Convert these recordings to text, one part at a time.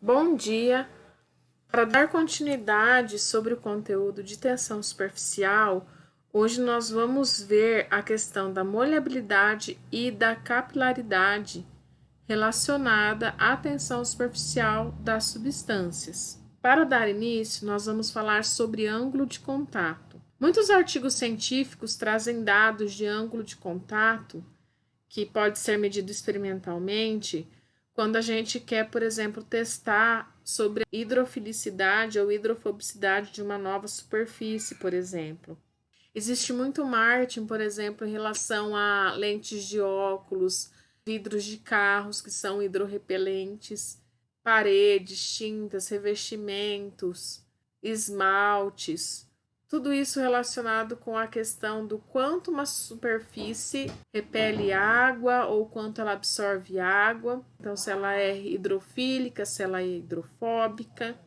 Bom dia! Para dar continuidade sobre o conteúdo de tensão superficial, hoje nós vamos ver a questão da molhabilidade e da capilaridade relacionada à tensão superficial das substâncias. Para dar início, nós vamos falar sobre ângulo de contato. Muitos artigos científicos trazem dados de ângulo de contato que pode ser medido experimentalmente quando a gente quer, por exemplo, testar sobre a hidrofilicidade ou hidrofobicidade de uma nova superfície, por exemplo. Existe muito marketing, por exemplo, em relação a lentes de óculos, vidros de carros que são hidrorrepelentes, paredes, tintas, revestimentos, esmaltes. Tudo isso relacionado com a questão do quanto uma superfície repele água ou quanto ela absorve água. Então, se ela é hidrofílica, se ela é hidrofóbica.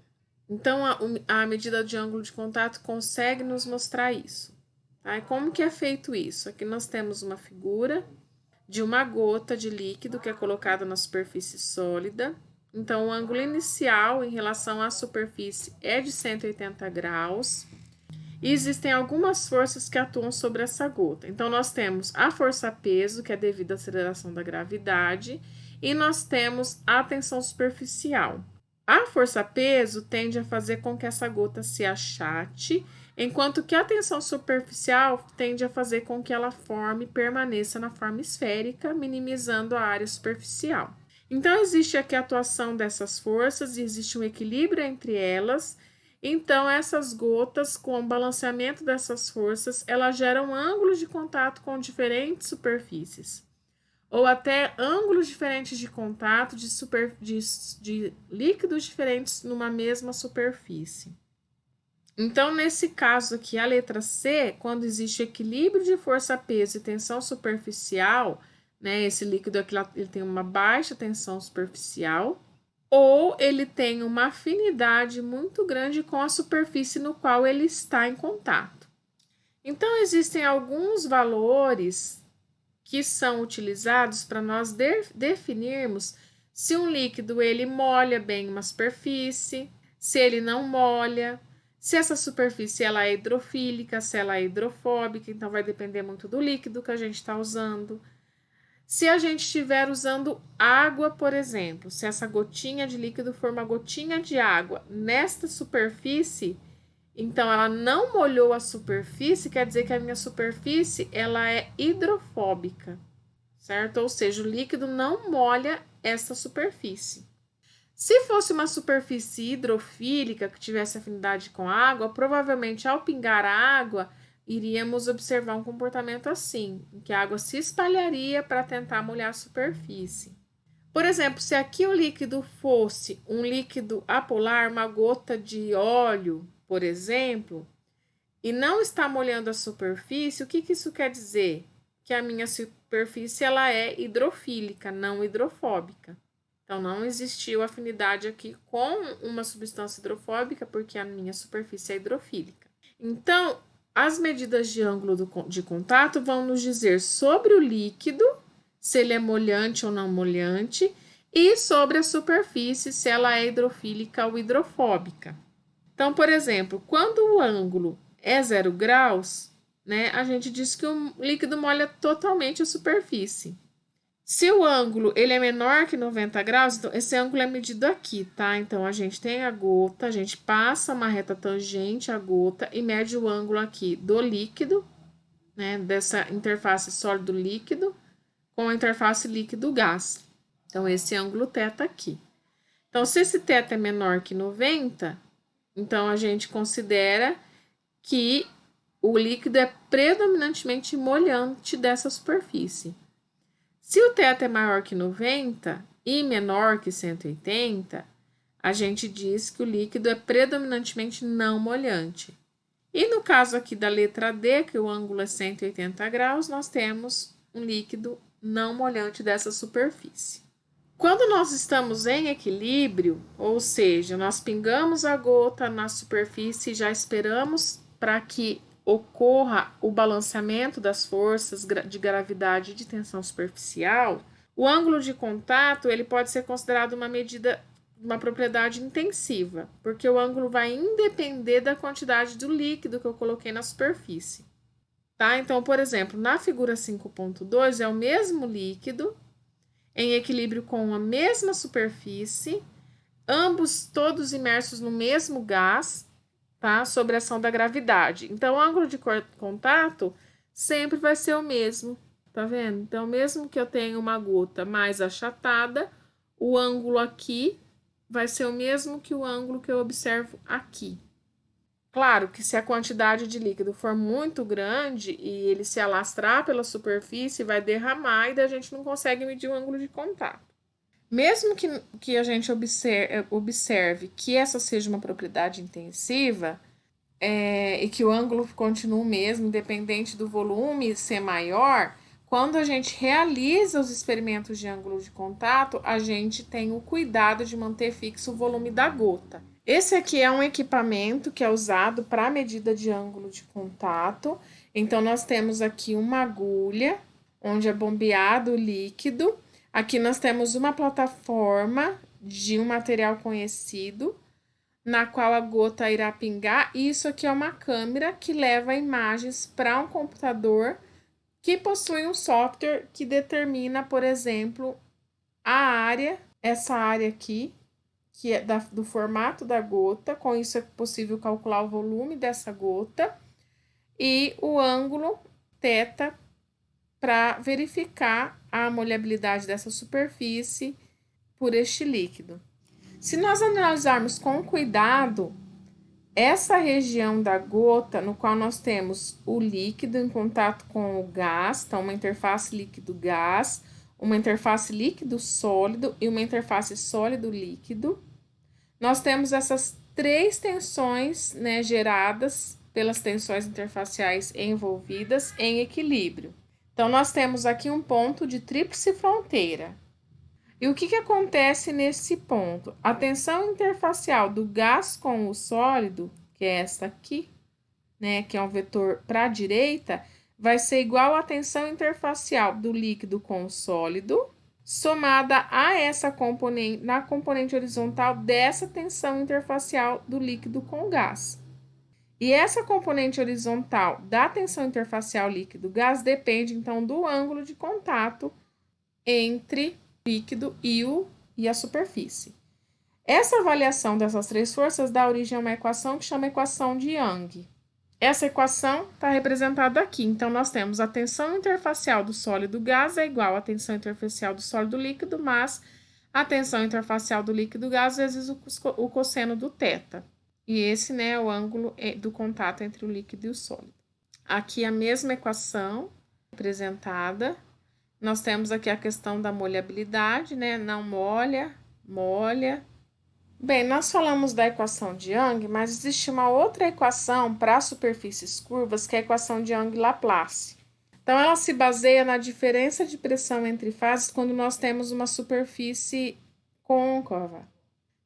Então, a medida de ângulo de contato consegue nos mostrar isso. Tá? E como que é feito isso? Aqui nós temos uma figura de uma gota de líquido que é colocada na superfície sólida. Então, o ângulo inicial em relação à superfície é de 180 graus. E existem algumas forças que atuam sobre essa gota. Então, nós temos a força-peso, que é devido à aceleração da gravidade, e nós temos a tensão superficial. A força-peso tende a fazer com que essa gota se achate, enquanto que a tensão superficial tende a fazer com que ela permaneça na forma esférica, minimizando a área superficial. Então, existe aqui a atuação dessas forças e existe um equilíbrio entre elas. Então, essas gotas, com o balanceamento dessas forças, elas geram ângulos de contato com diferentes superfícies, ou até ângulos diferentes de contato de líquidos diferentes numa mesma superfície. Então, nesse caso aqui, a letra C, quando existe equilíbrio de força-peso e tensão superficial, né, esse líquido aqui ele tem uma baixa tensão superficial, ou ele tem uma afinidade muito grande com a superfície no qual ele está em contato. Então, existem alguns valores que são utilizados para nós definirmos se um líquido ele molha bem uma superfície, se ele não molha, se essa superfície ela é hidrofílica, se ela é hidrofóbica, então vai depender muito do líquido que a gente está usando. Se a gente estiver usando água, por exemplo, se essa gotinha de líquido for uma gotinha de água nesta superfície, então ela não molhou a superfície, quer dizer que a minha superfície ela é hidrofóbica, certo? Ou seja, o líquido não molha essa superfície. Se fosse uma superfície hidrofílica que tivesse afinidade com água, provavelmente ao pingar a água, iríamos observar um comportamento assim, em que a água se espalharia para tentar molhar a superfície. Por exemplo, se aqui o líquido fosse um líquido apolar, uma gota de óleo, por exemplo, e não está molhando a superfície, o que isso quer dizer? Que a minha superfície ela é hidrofílica, não hidrofóbica. Então, não existiu afinidade aqui com uma substância hidrofóbica, porque a minha superfície é hidrofílica. Então, as medidas de ângulo de contato vão nos dizer sobre o líquido, se ele é molhante ou não molhante, e sobre a superfície, se ela é hidrofílica ou hidrofóbica. Então, por exemplo, quando o ângulo é 0 graus, né, a gente diz que o líquido molha totalmente a superfície. Se o ângulo ele é menor que 90 graus, então esse ângulo é medido aqui, tá? Então, a gente tem a gota, a gente passa uma reta tangente à gota e mede o ângulo aqui do líquido, né? Dessa interface sólido-líquido com a interface líquido-gás. Então, esse ângulo θ aqui. Então, se esse θ é menor que 90, então a gente considera que o líquido é predominantemente molhante dessa superfície. Se o θ é maior que 90 e menor que 180, a gente diz que o líquido é predominantemente não molhante. E no caso aqui da letra D, que o ângulo é 180 graus, nós temos um líquido não molhante dessa superfície. Quando nós estamos em equilíbrio, ou seja, nós pingamos a gota na superfície e já esperamos para que ocorra o balanceamento das forças de gravidade e de tensão superficial, o ângulo de contato ele pode ser considerado uma medida uma propriedade intensiva, porque o ângulo vai independer da quantidade do líquido que eu coloquei na superfície. Tá? Então, por exemplo, na figura 5.2 é o mesmo líquido, em equilíbrio com a mesma superfície, ambos todos imersos no mesmo gás, tá? Sob a ação da gravidade. Então, o ângulo de contato sempre vai ser o mesmo, tá vendo? Então, mesmo que eu tenha uma gota mais achatada, o ângulo aqui vai ser o mesmo que o ângulo que eu observo aqui. Claro que se a quantidade de líquido for muito grande e ele se alastrar pela superfície, vai derramar e daí a gente não consegue medir o ângulo de contato. Mesmo que a gente observe que essa seja uma propriedade intensiva, e que o ângulo continue o mesmo, independente do volume ser maior, quando a gente realiza os experimentos de ângulo de contato, a gente tem o cuidado de manter fixo o volume da gota. Esse aqui é um equipamento que é usado para medida de ângulo de contato. Então, nós temos aqui uma agulha, onde é bombeado o líquido. Aqui nós temos uma plataforma de um material conhecido, na qual a gota irá pingar. E isso aqui é uma câmera que leva imagens para um computador que possui um software que determina, por exemplo, a área, essa área aqui, que é do formato da gota. Com isso é possível calcular o volume dessa gota e o ângulo θ para verificar a molhabilidade dessa superfície por este líquido. Se nós analisarmos com cuidado essa região da gota, no qual nós temos o líquido em contato com o gás, então uma interface líquido-gás, uma interface líquido-sólido e uma interface sólido-líquido, nós temos essas três tensões, né, geradas pelas tensões interfaciais envolvidas em equilíbrio. Então, nós temos aqui um ponto de tríplice fronteira. E o que acontece nesse ponto? A tensão interfacial do gás com o sólido, que é essa aqui, né, que é um vetor para a direita, vai ser igual à tensão interfacial do líquido com o sólido, somada a essa componente, na componente horizontal dessa tensão interfacial do líquido com o gás. E essa componente horizontal da tensão interfacial líquido-gás depende, então, do ângulo de contato entre o líquido e a superfície. Essa avaliação dessas três forças dá origem a uma equação que chama equação de Young. Essa equação está representada aqui. Então, nós temos a tensão interfacial do sólido-gás é igual à tensão interfacial do sólido-líquido, mas a tensão interfacial do líquido-gás vezes o cosseno do θ. E esse, né, é o ângulo do contato entre o líquido e o sólido. Aqui a mesma equação representada. Nós temos aqui a questão da molhabilidade, né? Não molha, molha. Bem, nós falamos da equação de Young, mas existe uma outra equação para superfícies curvas, que é a equação de Young-Laplace. Então, ela se baseia na diferença de pressão entre fases quando nós temos uma superfície côncava.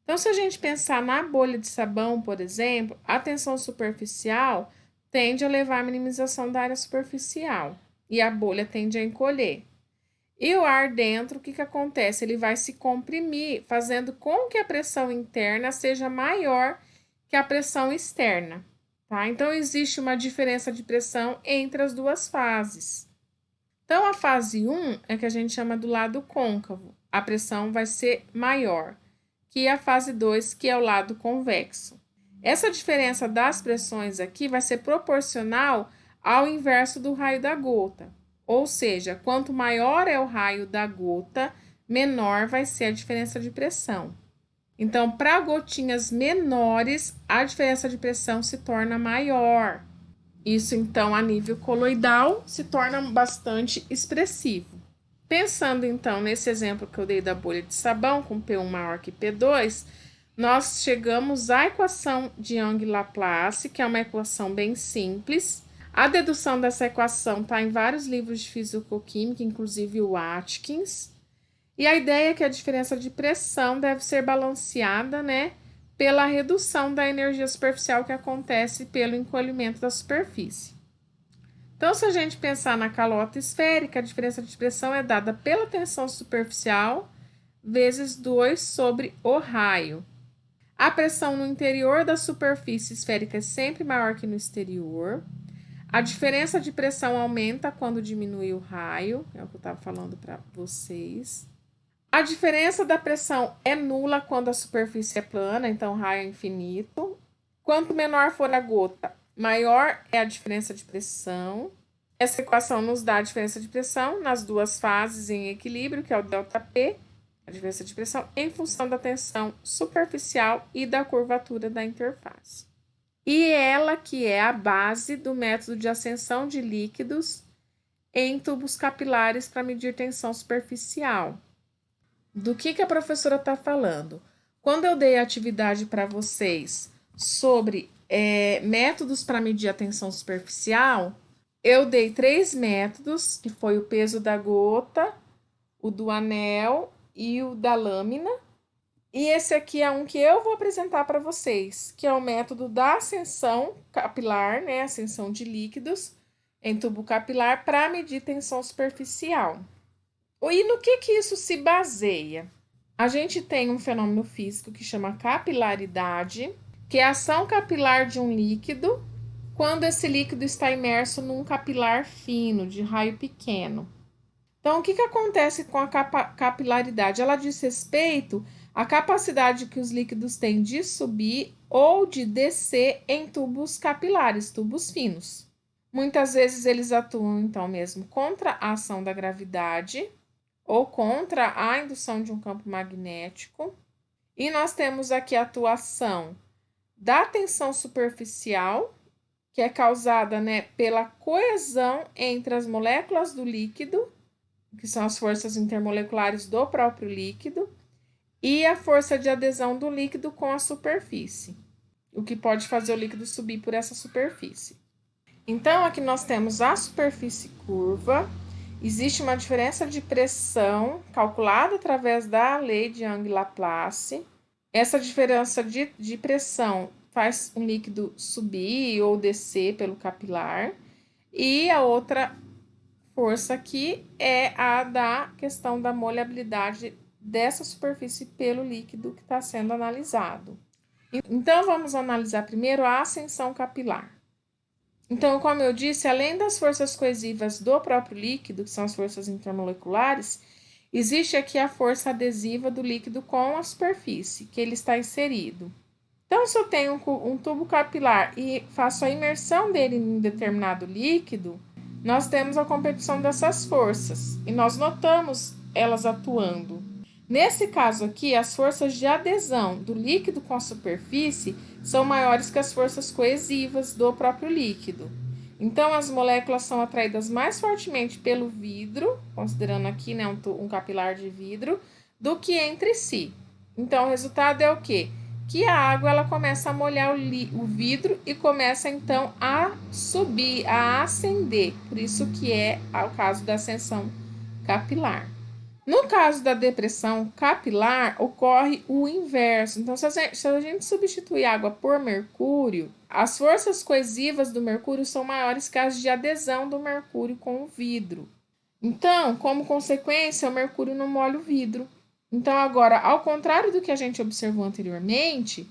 Então, se a gente pensar na bolha de sabão, por exemplo, a tensão superficial tende a levar à minimização da área superficial e a bolha tende a encolher. E o ar dentro, o que acontece? Ele vai se comprimir, fazendo com que a pressão interna seja maior que a pressão externa, tá? Então, existe uma diferença de pressão entre as duas fases. Então, a fase 1 é que a gente chama do lado côncavo. A pressão vai ser maior que a fase 2, que é o lado convexo. Essa diferença das pressões aqui vai ser proporcional ao inverso do raio da gota. Ou seja, quanto maior é o raio da gota, menor vai ser a diferença de pressão. Então, para gotinhas menores, a diferença de pressão se torna maior. Isso, então, a nível coloidal, se torna bastante expressivo. Pensando, então, nesse exemplo que eu dei da bolha de sabão, com P1 maior que P2, nós chegamos à equação de Young-Laplace, que é uma equação bem simples. A dedução dessa equação está em vários livros de físico-química, inclusive o Atkins. E a ideia é que a diferença de pressão deve ser balanceada, né, pela redução da energia superficial que acontece pelo encolhimento da superfície. Então, se a gente pensar na calota esférica, a diferença de pressão é dada pela tensão superficial vezes 2 sobre o raio. A pressão no interior da superfície esférica é sempre maior que no exterior. A diferença de pressão aumenta quando diminui o raio, é o que eu estava falando para vocês. A diferença da pressão é nula quando a superfície é plana, então o raio é infinito. Quanto menor for a gota, maior é a diferença de pressão. Essa equação nos dá a diferença de pressão nas duas fases em equilíbrio, que é o ΔP, a diferença de pressão, em função da tensão superficial e da curvatura da interface. E ela que é a base do método de ascensão de líquidos em tubos capilares para medir tensão superficial. Do que a professora está falando? Quando eu dei a atividade para vocês sobre métodos para medir a tensão superficial, eu dei 3 métodos, que foi o peso da gota, o do anel e o da lâmina. E esse aqui é um que eu vou apresentar para vocês, que é o método da ascensão capilar, né? Ascensão de líquidos em tubo capilar para medir tensão superficial. E no que isso se baseia? A gente tem um fenômeno físico que chama capilaridade, que é a ação capilar de um líquido quando esse líquido está imerso num capilar fino, de raio pequeno. Então, o que acontece com a capilaridade? Ela diz respeito à capacidade que os líquidos têm de subir ou de descer em tubos capilares, tubos finos. Muitas vezes eles atuam, então, mesmo contra a ação da gravidade ou contra a indução de um campo magnético. E nós temos aqui a atuação da tensão superficial, que é causada, né, pela coesão entre as moléculas do líquido, que são as forças intermoleculares do próprio líquido, e a força de adesão do líquido com a superfície, o que pode fazer o líquido subir por essa superfície. Então, aqui nós temos a superfície curva. Existe uma diferença de pressão calculada através da lei de Young-Laplace. Essa diferença de pressão faz um líquido subir ou descer pelo capilar. E a outra força aqui é a da questão da molhabilidade dessa superfície pelo líquido que está sendo analisado. Então, vamos analisar primeiro a ascensão capilar. Então, como eu disse, além das forças coesivas do próprio líquido, que são as forças intermoleculares, existe aqui a força adesiva do líquido com a superfície, que ele está inserido. Então, se eu tenho um tubo capilar e faço a imersão dele em um determinado líquido, nós temos a competição dessas forças e nós notamos elas atuando. Nesse caso aqui, as forças de adesão do líquido com a superfície são maiores que as forças coesivas do próprio líquido. Então, as moléculas são atraídas mais fortemente pelo vidro, considerando aqui, né, um capilar de vidro, do que entre si. Então, o resultado é o quê? Que a água ela começa a molhar o vidro e começa, então, a subir, a ascender. Por isso que é o caso da ascensão capilar. No caso da depressão capilar, ocorre o inverso. Então, se a gente substituir água por mercúrio, as forças coesivas do mercúrio são maiores que as de adesão do mercúrio com o vidro. Então, como consequência, o mercúrio não molha o vidro. Então, agora, ao contrário do que a gente observou anteriormente,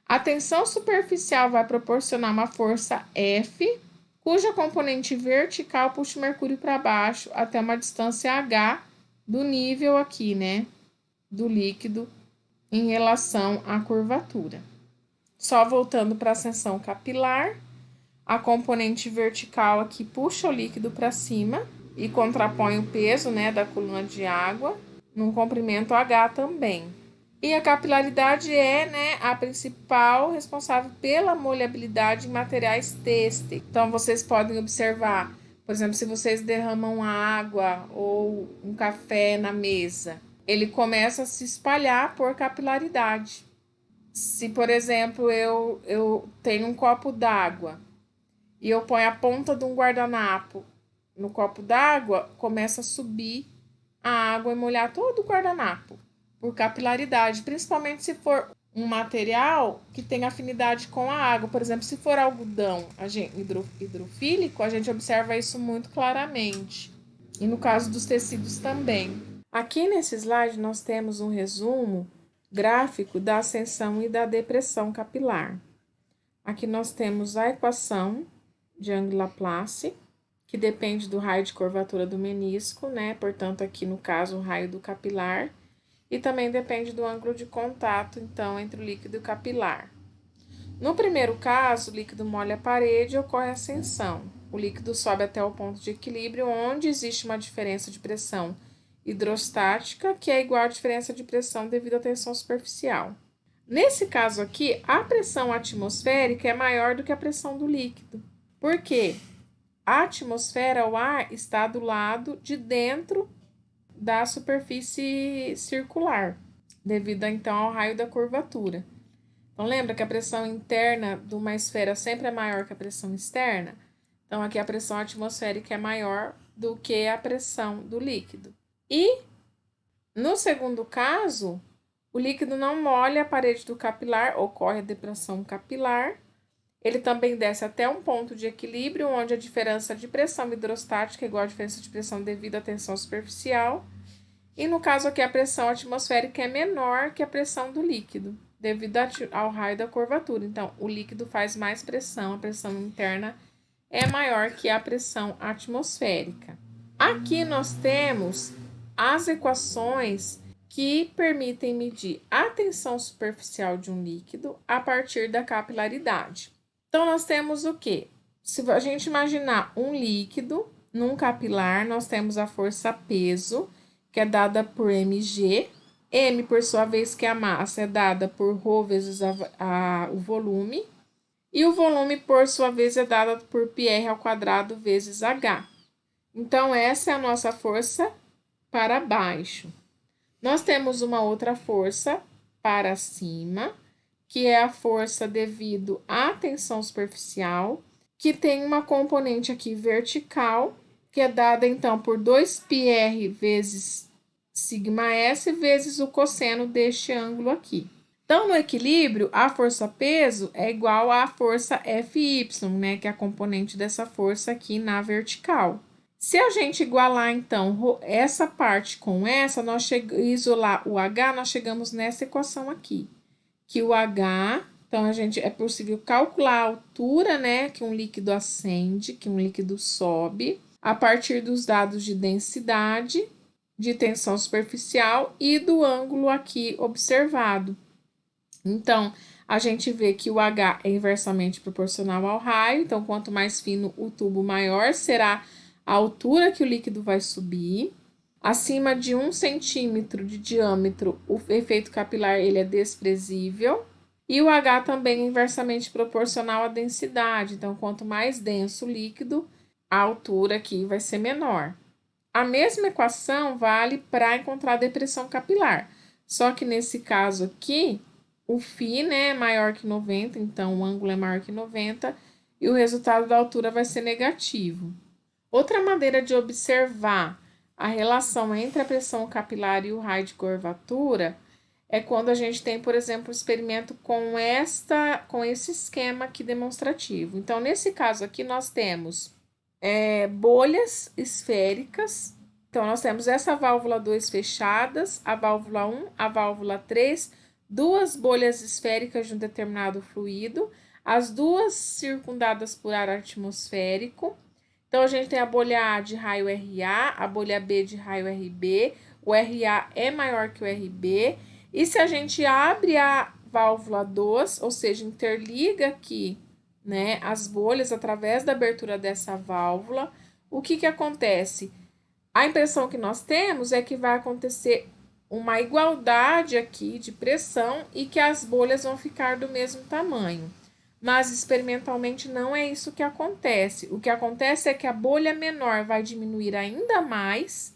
a tensão superficial vai proporcionar uma força F, cuja componente vertical puxa o mercúrio para baixo até uma distância H, do nível aqui, né, do líquido em relação à curvatura. Só voltando para a ascensão capilar, a componente vertical aqui puxa o líquido para cima e contrapõe o peso, né, da coluna de água, num comprimento H também. E a capilaridade é, né, a principal responsável pela molhabilidade em materiais têxteis. Então, vocês podem observar, por exemplo, se vocês derramam água ou um café na mesa, ele começa a se espalhar por capilaridade. Se, por exemplo, eu tenho um copo d'água e eu ponho a ponta de um guardanapo no copo d'água, começa a subir a água e molhar todo o guardanapo por capilaridade, principalmente se for um material que tem afinidade com a água. Por exemplo, se for algodão hidrofílico, a gente observa isso muito claramente. E no caso dos tecidos também. Aqui nesse slide nós temos um resumo gráfico da ascensão e da depressão capilar. Aqui nós temos a equação de Young-Laplace, que depende do raio de curvatura do menisco, né? Portanto, aqui no caso, o raio do capilar. E também depende do ângulo de contato, então, entre o líquido e o capilar. No primeiro caso, o líquido molha a parede e ocorre a ascensão. O líquido sobe até o ponto de equilíbrio, onde existe uma diferença de pressão hidrostática, que é igual à diferença de pressão devido à tensão superficial. Nesse caso aqui, a pressão atmosférica é maior do que a pressão do líquido. Por quê? A atmosfera, o ar, está do lado de dentro da superfície circular, devido então ao raio da curvatura. Então, lembra que a pressão interna de uma esfera sempre é maior que a pressão externa? Então, aqui a pressão atmosférica é maior do que a pressão do líquido. E, no segundo caso, o líquido não molha a parede do capilar, ocorre a depressão capilar. Ele também desce até um ponto de equilíbrio, onde a diferença de pressão hidrostática é igual à diferença de pressão devido à tensão superficial. E no caso aqui, a pressão atmosférica é menor que a pressão do líquido, devido ao raio da curvatura. Então, o líquido faz mais pressão, a pressão interna é maior que a pressão atmosférica. Aqui nós temos as equações que permitem medir a tensão superficial de um líquido a partir da capilaridade. Então, nós temos o quê? Se a gente imaginar um líquido num capilar, nós temos a força peso, que é dada por mg. M, por sua vez, que é a massa, é dada por ρ vezes o volume. E o volume, por sua vez, é dado por πr ao quadrado vezes h. Então, essa é a nossa força para baixo. Nós temos uma outra força para cima, que é a força devido à tensão superficial, que tem uma componente aqui vertical, que é dada, então, por 2πr vezes σs vezes o cosseno deste ângulo aqui. Então, no equilíbrio, a força-peso é igual à força Fy, né, que é a componente dessa força aqui na vertical. Se a gente igualar, então, essa parte com essa, isolar o H, nós chegamos nessa equação aqui. Que o H, então, é possível calcular a altura, né, que um líquido ascende, que um líquido sobe, a partir dos dados de densidade, de tensão superficial e do ângulo aqui observado. Então, a gente vê que o H é inversamente proporcional ao raio, então, quanto mais fino o tubo, maior será a altura que o líquido vai subir. Acima de 1 centímetro de diâmetro, o efeito capilar ele é desprezível. E o H também é inversamente proporcional à densidade, então, quanto mais denso o líquido, a altura aqui vai ser menor. A mesma equação vale para encontrar a depressão capilar, só que nesse caso aqui, o φ, né, é maior que 90, então o ângulo é maior que 90 e o resultado da altura vai ser negativo. Outra maneira de observar a relação entre a pressão capilar e o raio de curvatura é quando a gente tem, por exemplo, um experimento com esse esquema aqui demonstrativo. Então, nesse caso aqui, nós temos bolhas esféricas. Então, nós temos essa válvula 2 fechadas, a válvula 1, a válvula 3, duas bolhas esféricas de um determinado fluido, as duas circundadas por ar atmosférico. Então, a gente tem a bolha A de raio RA, a bolha B de raio RB, o RA é maior que o RB, e se a gente abre a válvula 2, ou seja, interliga aqui, né, as bolhas através da abertura dessa válvula, o que acontece? A impressão que nós temos é que vai acontecer uma igualdade aqui de pressão e que as bolhas vão ficar do mesmo tamanho. Mas experimentalmente não é isso que acontece. O que acontece é que a bolha menor vai diminuir ainda mais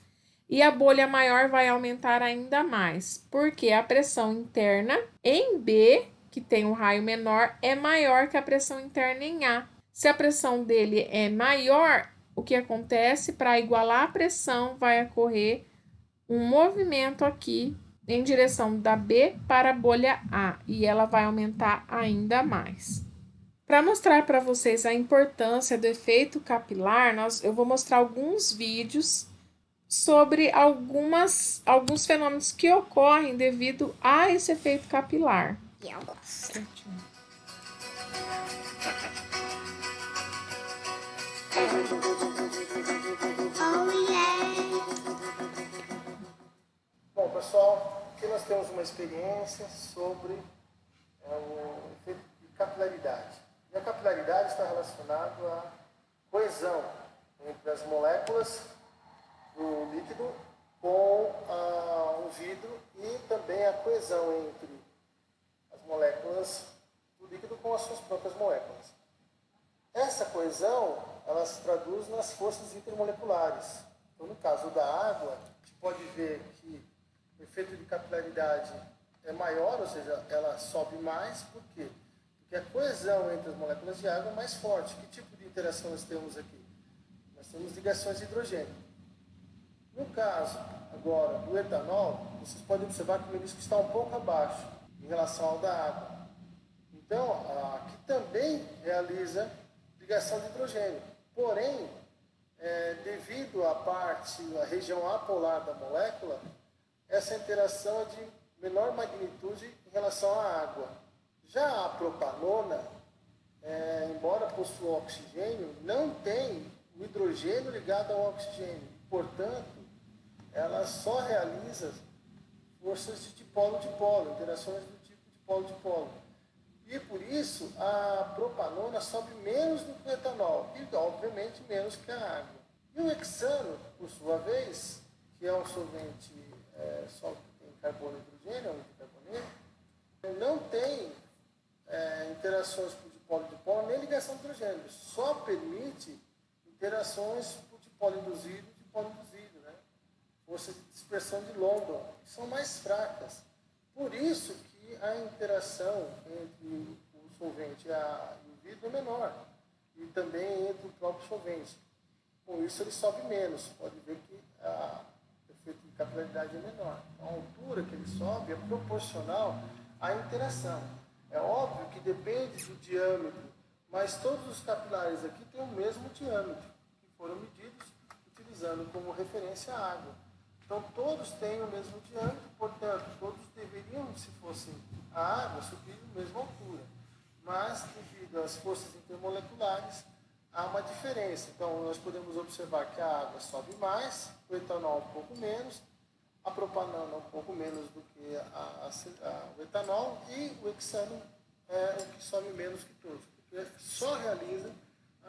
e a bolha maior vai aumentar ainda mais, porque a pressão interna em B, que tem um raio menor, é maior que a pressão interna em A. Se a pressão dele é maior, o que acontece? Para igualar a pressão, vai ocorrer um movimento aqui em direção da B para a bolha A, e ela vai aumentar ainda mais. Para mostrar para vocês a importância do efeito capilar, eu vou mostrar alguns vídeos sobre alguns fenômenos que ocorrem devido a esse efeito capilar. E eu gosto. Bom, pessoal, aqui nós temos uma experiência sobre o efeito de capilaridade. E a capilaridade está relacionada à coesão entre as moléculas do líquido com o vidro e também a coesão entre as moléculas do líquido com as suas próprias moléculas. Essa coesão, ela se traduz nas forças intermoleculares. Então, no caso da água, a gente pode ver que o efeito de capilaridade é maior, ou seja, ela sobe mais. Por quê? Porque a coesão entre as moléculas de água é mais forte. Que tipo de interação nós temos aqui? Nós temos ligações de hidrogênio. No caso, agora, do etanol, vocês podem observar que o menisco está um pouco abaixo em relação ao da água. Então, aqui também realiza ligação de hidrogênio. Porém, devido à região apolar da molécula, essa interação é de menor magnitude em relação à água. Já a propanona, embora possua oxigênio, não tem o hidrogênio ligado ao oxigênio. Portanto, ela só realiza forças de dipolo-dipolo, interações do tipo dipolo-dipolo. E por isso a propanona sobe menos do que o etanol e, obviamente, menos que a água. E o hexano, por sua vez, que é um solvente só que tem carbono e hidrogênio, é um bicarboneto, não tem interações por dipolo-dipolo nem ligação de hidrogênio, só permite interações por dipolo induzido e dipolo induzido, né? Forças de dispersão de London, que são mais fracas. Por isso que a interação entre o solvente e o vidro é menor, e também entre o próprio solvente. Com isso ele sobe menos, pode ver que o efeito de capilaridade é menor. A altura que ele sobe é proporcional à interação. É óbvio que depende do diâmetro, mas todos os capilares aqui têm o mesmo diâmetro, que foram medidos utilizando como referência a água. Então, todos têm o mesmo diâmetro, portanto, todos deveriam, se fossem a água, subir a mesma altura. Mas, devido às forças intermoleculares, há uma diferença. Então, nós podemos observar que a água sobe mais, o etanol um pouco menos, a propanona um pouco menos do que o etanol, e o hexano é o que sobe menos que todos, porque só realiza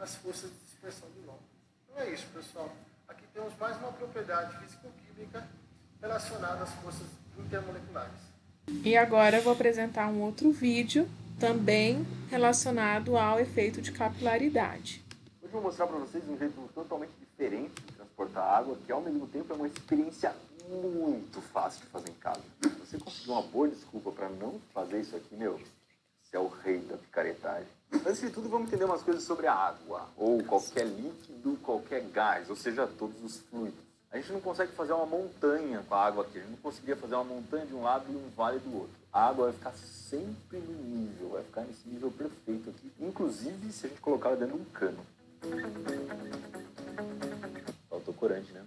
as forças de dispersão de Londres. Então é isso, pessoal. Aqui temos mais uma propriedade físico-química relacionada às forças intermoleculares. E agora eu vou apresentar um outro vídeo, também relacionado ao efeito de capilaridade. Hoje eu vou mostrar para vocês um jeito totalmente diferente de transportar água, que ao mesmo tempo é uma experiência muito fácil de fazer em casa. Se você conseguir uma boa desculpa para não fazer isso aqui, você é o rei da picaretagem. Antes de tudo, vamos entender umas coisas sobre a água, ou qualquer líquido, qualquer gás, ou seja, todos os fluidos. A gente não consegue fazer uma montanha com a água aqui, a gente não conseguiria fazer uma montanha de um lado e um vale do outro. A água vai ficar sempre no nível, vai ficar nesse nível perfeito aqui, inclusive se a gente colocar ela dentro de um cano. Faltou corante, né?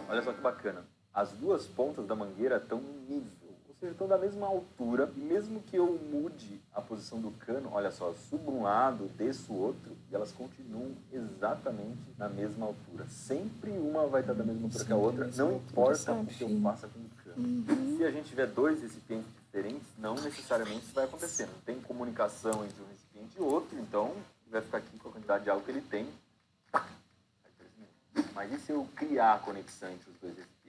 Olha só que bacana. As duas pontas da mangueira estão no nível, ou seja, estão da mesma altura. E mesmo que eu mude a posição do cano, olha só, subo um lado, desço o outro, e elas continuam exatamente na mesma altura. Sempre uma vai estar da mesma altura que a outra, não importa o que eu faça com o cano. Se a gente tiver dois recipientes diferentes, não necessariamente isso vai acontecer. Não tem comunicação entre um recipiente e outro, então vai ficar aqui com a quantidade de água que ele tem. Mas e se eu criar a conexão entre os dois recipientes?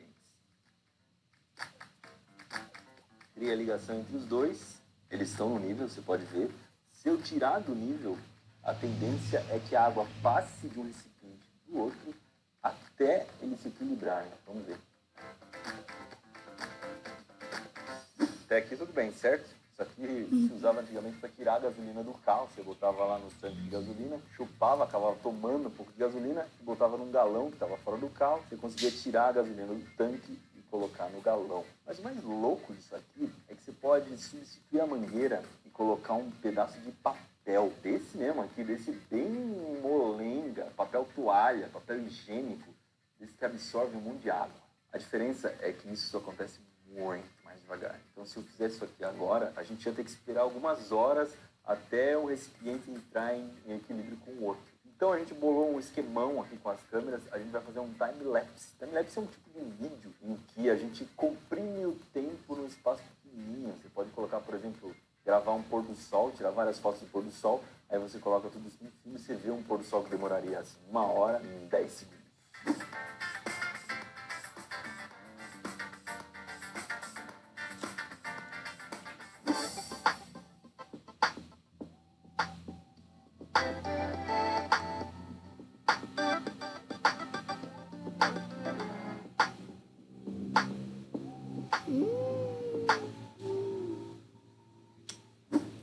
Cria a ligação entre os dois, eles estão no nível, você pode ver. Se eu tirar do nível, a tendência é que a água passe de um recipiente do outro até eles se equilibrarem. Vamos ver. Até aqui tudo bem, certo? Isso aqui se usava antigamente para tirar a gasolina do carro. Você botava lá no tanque de gasolina, chupava, acabava tomando um pouco de gasolina e botava num galão que estava fora do carro. Você conseguia tirar a gasolina do tanque e colocar no galão. Mas o mais louco disso aqui é que você pode substituir a mangueira e colocar um pedaço de papel papel desse mesmo aqui, desse bem molenga, papel toalha, papel higiênico, desse que absorve um monte de água. A diferença é que isso acontece muito mais devagar. Então, se eu fizesse isso aqui agora, a gente ia ter que esperar algumas horas até o recipiente entrar em equilíbrio com o outro. Então, a gente bolou um esquemão aqui com as câmeras, a gente vai fazer um time-lapse. Time-lapse é um tipo de vídeo em que a gente comprime o tempo num espaço pequenininho. Você pode colocar, por exemplo, gravar um pôr do sol, tirar várias fotos do pôr do sol, aí você coloca tudo isso no filme e você vê um pôr do sol que demoraria assim 1 hora em 10 segundos.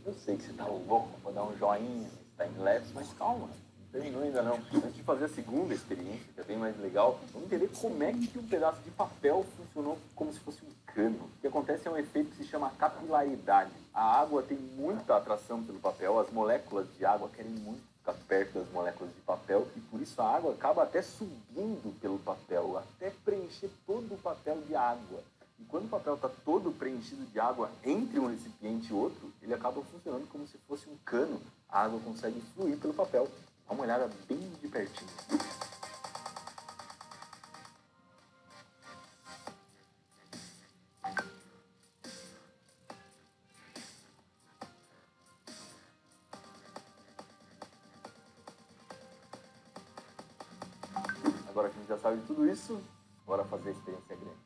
Eu sei que você tá louco pra dar um joinha nesse time-lapse, mas calma, não terminou ainda não. Antes de fazer a segunda experiência, que é bem mais legal, vamos entender como é que um pedaço de papel funcionou como se fosse um cano. O que acontece é um efeito que se chama capilaridade. A água tem muita atração pelo papel, as moléculas de água querem muito ficar perto das moléculas de papel e por isso a água acaba até subindo pelo papel, até preencher todo o papel de água. E quando o papel está todo preenchido de água entre um recipiente e outro, ele acaba funcionando como se fosse um cano. A água consegue fluir pelo papel. Dá uma olhada bem de pertinho. Agora que a gente já sabe de tudo isso, bora fazer a experiência grande.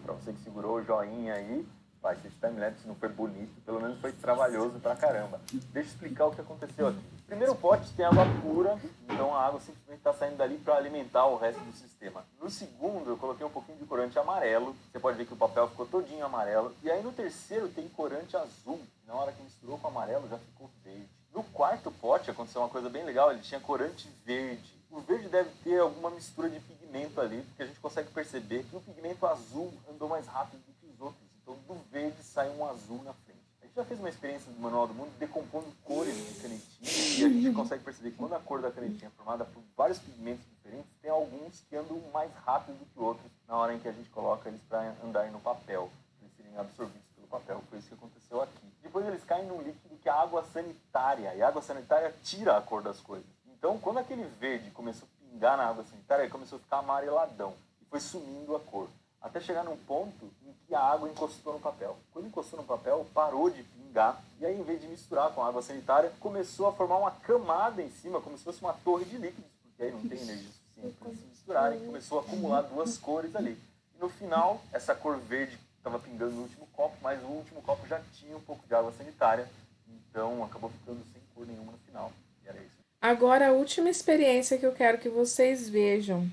Pra você que segurou o joinha aí, vai, se esse time-lapse não foi bonito, pelo menos foi trabalhoso pra caramba. Deixa eu explicar o que aconteceu aqui. Primeiro pote tem água pura, então a água simplesmente está saindo dali para alimentar o resto do sistema. No segundo, eu coloquei um pouquinho de corante amarelo, você pode ver que o papel ficou todinho amarelo. E aí no terceiro tem corante azul, na hora que misturou com o amarelo já ficou verde. No quarto pote aconteceu uma coisa bem legal, ele tinha corante verde. O verde deve ter alguma mistura de pigmento ali, porque a gente consegue perceber que o pigmento azul andou mais rápido do que os outros. Então do verde sai um azul na frente. A gente já fez uma experiência do Manual do Mundo decompondo cores de canetinha e a gente consegue perceber que quando a cor da canetinha é formada por vários pigmentos diferentes, tem alguns que andam mais rápido do que outros na hora em que a gente coloca eles para andarem no papel, para eles serem absorvidos pelo papel. Foi isso que aconteceu aqui. Depois eles caem num líquido que é a água sanitária, e a água sanitária tira a cor das coisas. Então, quando aquele verde começou a pingar na água sanitária, ele começou a ficar amareladão e foi sumindo a cor. Até chegar num ponto em que a água encostou no papel. Quando encostou no papel, parou de pingar, e aí, em vez de misturar com a água sanitária, começou a formar uma camada em cima, como se fosse uma torre de líquidos, porque aí não tem energia suficiente para se misturarem, começou a acumular duas cores ali. E no final, essa cor verde estava pingando no último copo, mas o último copo já tinha um pouco de água sanitária, então acabou ficando sem cor nenhuma no final. E era isso. Agora, a última experiência que eu quero que vocês vejam.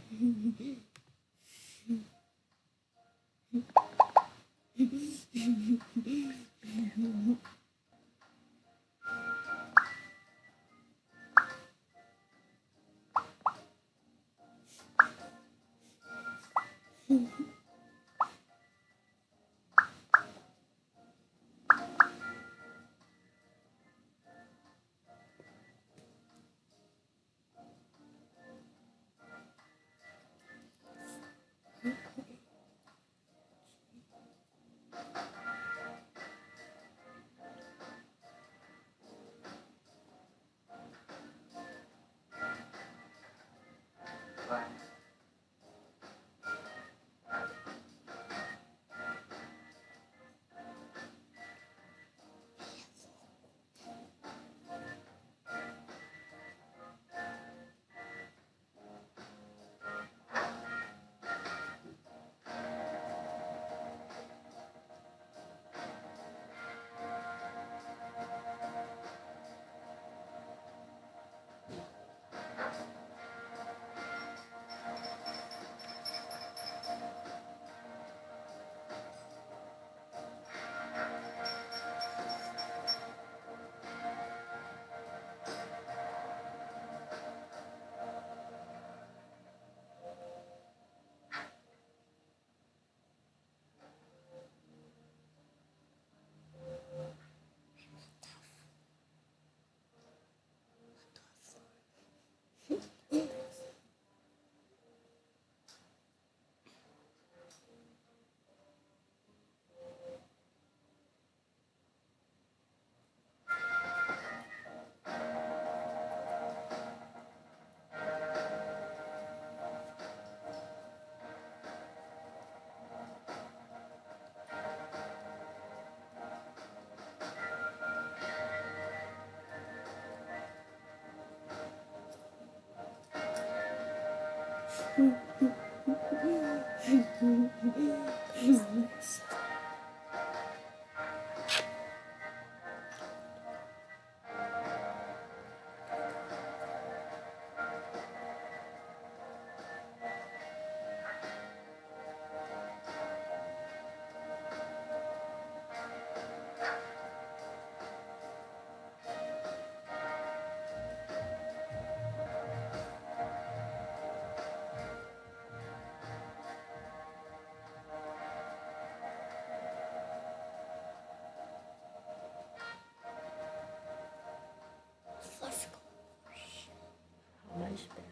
Mais perto.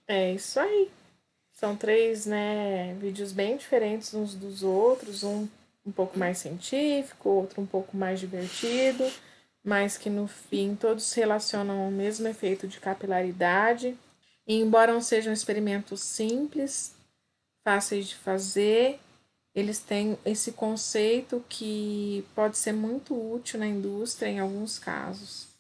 É isso aí. São três, né, vídeos bem diferentes uns dos outros, um pouco mais científico, outro um pouco mais divertido, mas que no fim todos se relacionam ao mesmo efeito de capilaridade. E embora não sejam experimentos simples, fáceis de fazer, eles têm esse conceito que pode ser muito útil na indústria em alguns casos.